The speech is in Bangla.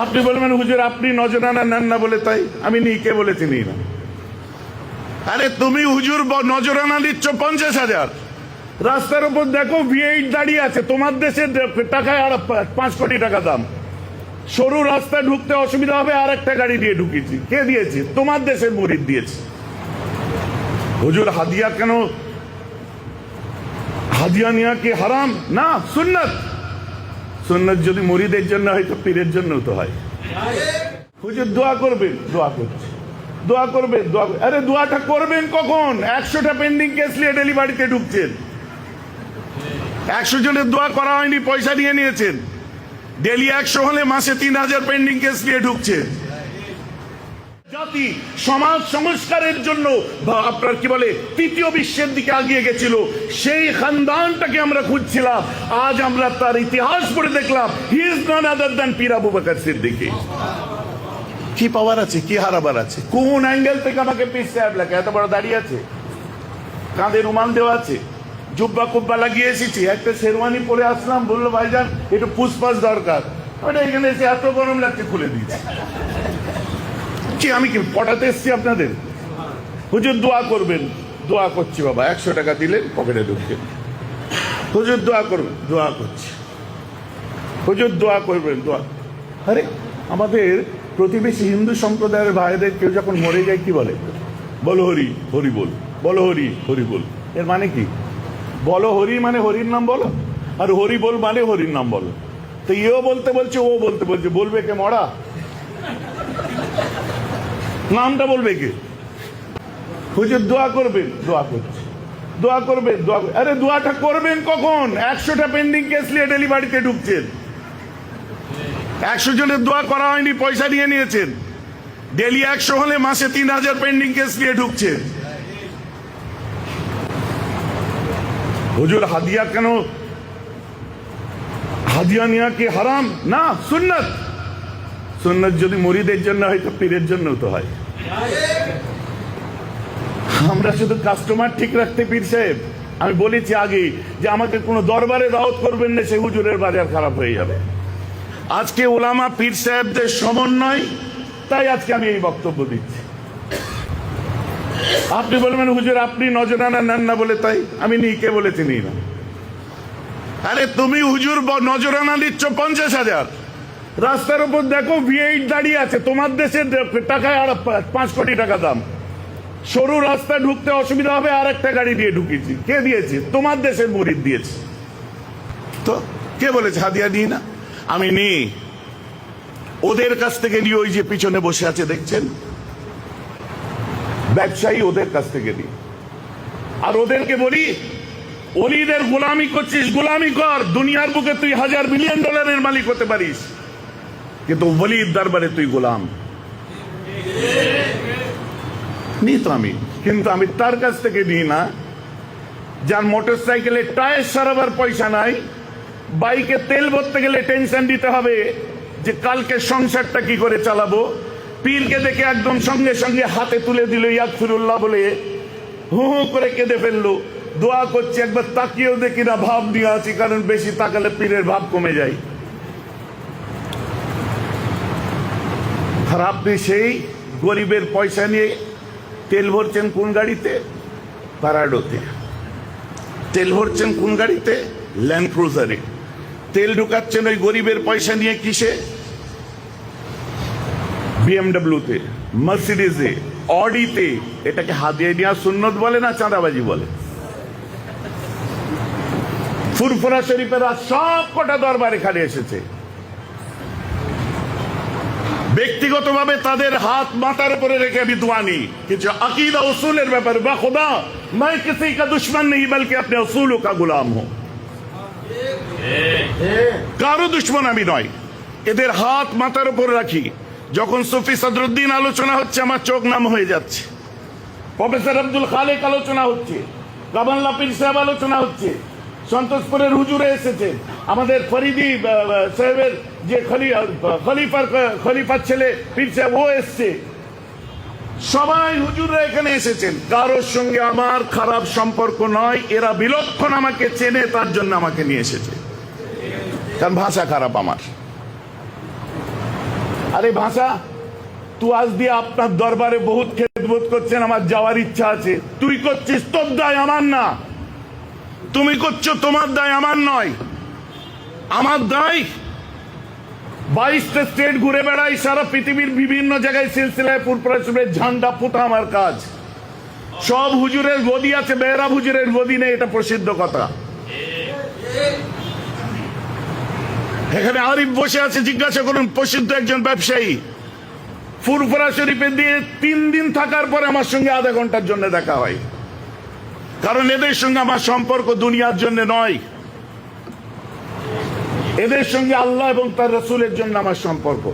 আপনি বলবেন হুজুর আপনি নজরানা নেন না বলে তাই আমি নিই, কে বলেছি নিই না? আরে তুমি হুজুর নজরানা দিচ্ছ 50,000, রাস্তার উপর দেখো V8 দাঁড়িয়ে আছে, তোমার দেশের টাকায় আর 5 কোটি টাকা দাম। সরু রাস্তা ঢুকতে অসুবিধা হবে, আর একটা গাড়ি দিয়ে ঢুকিয়েছি, কে দিয়েছে? তোমার দেশের মুরিদ দিয়েছে। হুজুর হাদিয়া কেন, হাদিয়া নেওয়া কি হারাম? না, সুন্নাত। সুন্নাত যদি মুরিদের জন্য হয় তো পীরের জন্যও তো হয়। হুজুর দোয়া করবেন, দোয়া করছে, দোয়া করবেন, দোয়া। আরে দোয়াটা করবেন কখন? 100টা পেন্ডিং কেস নিয়ে ডেলিভারিতে ঢুকছেন, 100 জনের দোয়া করা হয়নি, পয়সা নিয়ে নিয়েছেন। ডেলি 100 হলে মাসে 3000 পেন্ডিং কেস নিয়ে ঢুকছেন। জাতি সমাজ সংস্কারের জন্য আপনার কি বলে তৃতীয় বিশ্বের দিকে এগিয়ে গেছিল, সেই খানদানটাকে আমরা খুঁজছিলাম। আজ আমরা তার ইতিহাস পড়ে দেখলাম, he is non other than পীর আবু বকর সিদ্দিকী। কি পাওয়ার আছে, কি হারাবার আছে? কোন অ্যাঙ্গেল থেকে আমাকে পীর সাহেব লাগে? এত বড় দাঁড়িয়ে আছে, কাঁধে রুমাল দেওয়া আছে, জুব্বা কুব্বা লাগিয়ে এসেছি, একটা শেরওয়ানি পরে আসলাম, বললো ভাইজান একটু পুষ্পাস দরকার, ওটা এখানে এসে এত গরম লাগছে খুলে দিয়েছি। কি আমি কি পটাতে এসছি আপনাদের? হুজুর দোয়া করবেন, দোয়া করছি বাবা। 100 টাকা দিলেন, পকেটে ঢুকছেন। হুজুর দোয়া করবেন, দোয়া করছি। হুজুর দোয়া করবেন, দোয়া। আরে আমাদের প্রতিবেশী হিন্দু সম্প্রদায়ের ভাইদের কেউ যখন মরে যায় কি বলে? বলো হরি হরি বল, বলো হরি হরি বল। এর মানে কি? বলো হরি মানে হরির নাম বলো, আর হরি বল মানে হরির নাম বলো। তো এও বলতে বলছে, ও বলতে বলছে, বলবে কে? মরা নামটা বলবে কে? হুজুর দোয়া করবেন, দোয়া করছে, দোয়া করবেন, দোয়া। আরে দোয়াটা করবেন কখন? 100টা পেন্ডিং কেস নিয়ে ডেলিভারিতে ঢুকছেন, 100 জনের দোয়া করা হয়নি, পয়সা নিয়ে নিয়েছেন। ডেলি 100 হলে মাসে 3000 পেন্ডিং কেস নিয়ে ঢুকছেন। হুজুর হাদিয়া কেন, হাদিয়া নেওয়া কি হারাম? না, সুন্নাত। সুন্নাত যদি মুরিদের জন্য হয় তো পীরের জন্যও তো হয়। আমরা শুধু কাস্টমার ঠিক রাখতে পীর সাহেব, আমি বলেছি আগে যে আমাকে কোনো দরবারে দাওয়াত করবেন না, সে হুজুরের বাজার খারাপ হয়ে যাবে। আজকে ওলামা পীর সাহেবদের সমন্বয়, তাই আজকে আমি এই বক্তব্য দিচ্ছি। আপনি বলবেন হুজুর আপনি নজরানা নেন না বলে তাই আমি নিই, কে বলেছি নিই না? আরে তুমি হুজুর নজরানা দিচ্ছ 50,000, রাস্তার উপর দেখো V8 দাঁড়িয়ে আছে, তোমার দেশের টাকায় আর 5 কোটি টাকা দাম। সরু রাস্তা ঢুকতে অসুবিধা হবে, আর একটা গাড়ি দিয়ে ঢুকিয়েছি, কে দিয়েছে? তোমার দেশের মুরিদ দিয়েছে। তো কে বলেছে হাদিয়া নিই না? আমি নিই, ওদের কাছ থেকে নিয়ে। ওই যে পিছনে বসে আছে দেখছেন ব্যবসায়ী, ওদের কাছ থেকে নিই। আর ওদেরকে বলি, ওলিদের গোলামি করছিস, গোলামি কর। দুনিয়ার বুকে তুই $1,000 বিলিয়ন মালিক হতে পারিস, কিন্তু ওলির দরবারে তুই গোলাম। নিই তো আমি, কিন্তু আমি তার কাছ থেকে নিই না যার মোটর সাইকেলে টায়ার সারাবার পয়সা নাই, বাইকে তেল ভরতে গেলে টেনশন দিতে হবে যে কালকে সংসারটা কি করে চালাবো। পীরকে দেখে একদম সঙ্গে সঙ্গে হাতে তুলে দিল ইয়াগফিরুল্লাহ বলে, হু হু করে কেঁদে ফেললো। দোয়া করছি, একবার তাকিয়েও দেখি না, ভাব নিয়ে আছি, কারণ বেশি তাকালে পীরের ভাব কমে যায়। আর আপনি সেই গরিবের পয়সা নিয়ে তেল ভরছেন কোন গাড়িতে? প্যারাডোতে। তেল ভরছেন কোন গাড়িতে? ল্যান্ড ক্রুজারে। তেল ঢুকাচ্ছেন ওই গরিবের পয়সা নিয়ে কিসে? BMW-তে, মার্সিডিজে, অডিতে। এটাকে হাদিয়া নেওয়া সুন্নত বলে না চাঁদাবাজি বলে? ফুরফুরা শরীফেরা সব কটা দরবার এখানে এসেছে, ব্যক্তিগতভাবে তাদের হাত মাথার উপরে রেখে আমি দোয়া নিই। কিছু আকিদা উসুলের ব্যাপারে, বা খুদা मैं किसी का दुश्मन नहीं बल्कि अपने उसूलों का गुलाम हूं। কারো দুশ্মন আমি নয়, এদের হাত মাথার উপর রাখি। যখন সুফি সদরুদ্দিন আলোচনা হচ্ছে আমার চোখ নাম হয়ে যাচ্ছে, প্রফেসর আব্দুল খালেক আলোচনা হচ্ছে, কাবাল্লা পীর সাহেব আলোচনা হচ্ছে, সন্তোষপুরের হুজুরে এসেছে, আমাদের ফরিদি সাহেবের যে খলিফার ছেলে পীর সাহেব ও এসছে, সবাই হুজুররা এখানে এসেছেন। কারোর সঙ্গে আমার খারাপ সম্পর্ক নয়, এরা বিলক্ষণ আমাকে চেনে, তার জন্য আমাকে নিয়ে এসেছে, কারণ ভাষা খারাপ আমার। আরে ভাষা তুই আজ দিয়ে আপনার দরবারে বহুত খেদমত করছেন, আমার যাওয়ার ইচ্ছা আছে। তুই করছিস তোর দায়, আমার না। তুমি করছো তোমার দায়, আমার নয়। আমার দায় 22টা স্টেট ঘুরে বেড়াই, সারা পৃথিবীর বিভিন্ন জায়গায় সিলসিলায় পুরপুরের ঝান্ডা পোতা আমার কাজ। সব হুজুরের গদি আছে, বেহরা হুজুরের গদি নেই, এটা প্রসিদ্ধ কথা। এখানে আরিফ বসে আছে, জিজ্ঞাসা করুন, প্রসিদ্ধ একজন ব্যবসায়ী। ফুরফুরা শরীফে দিয়ে 3 দিন থাকার পরে আমার সঙ্গে আধা ঘন্টার জন্য দেখা হয়, কারণ এদের সঙ্গে আমার সম্পর্ক দুনিয়ার জন্য নয়, এদের সঙ্গে আল্লাহ এবং তার রাসূলের জন্য আমার সম্পর্ক।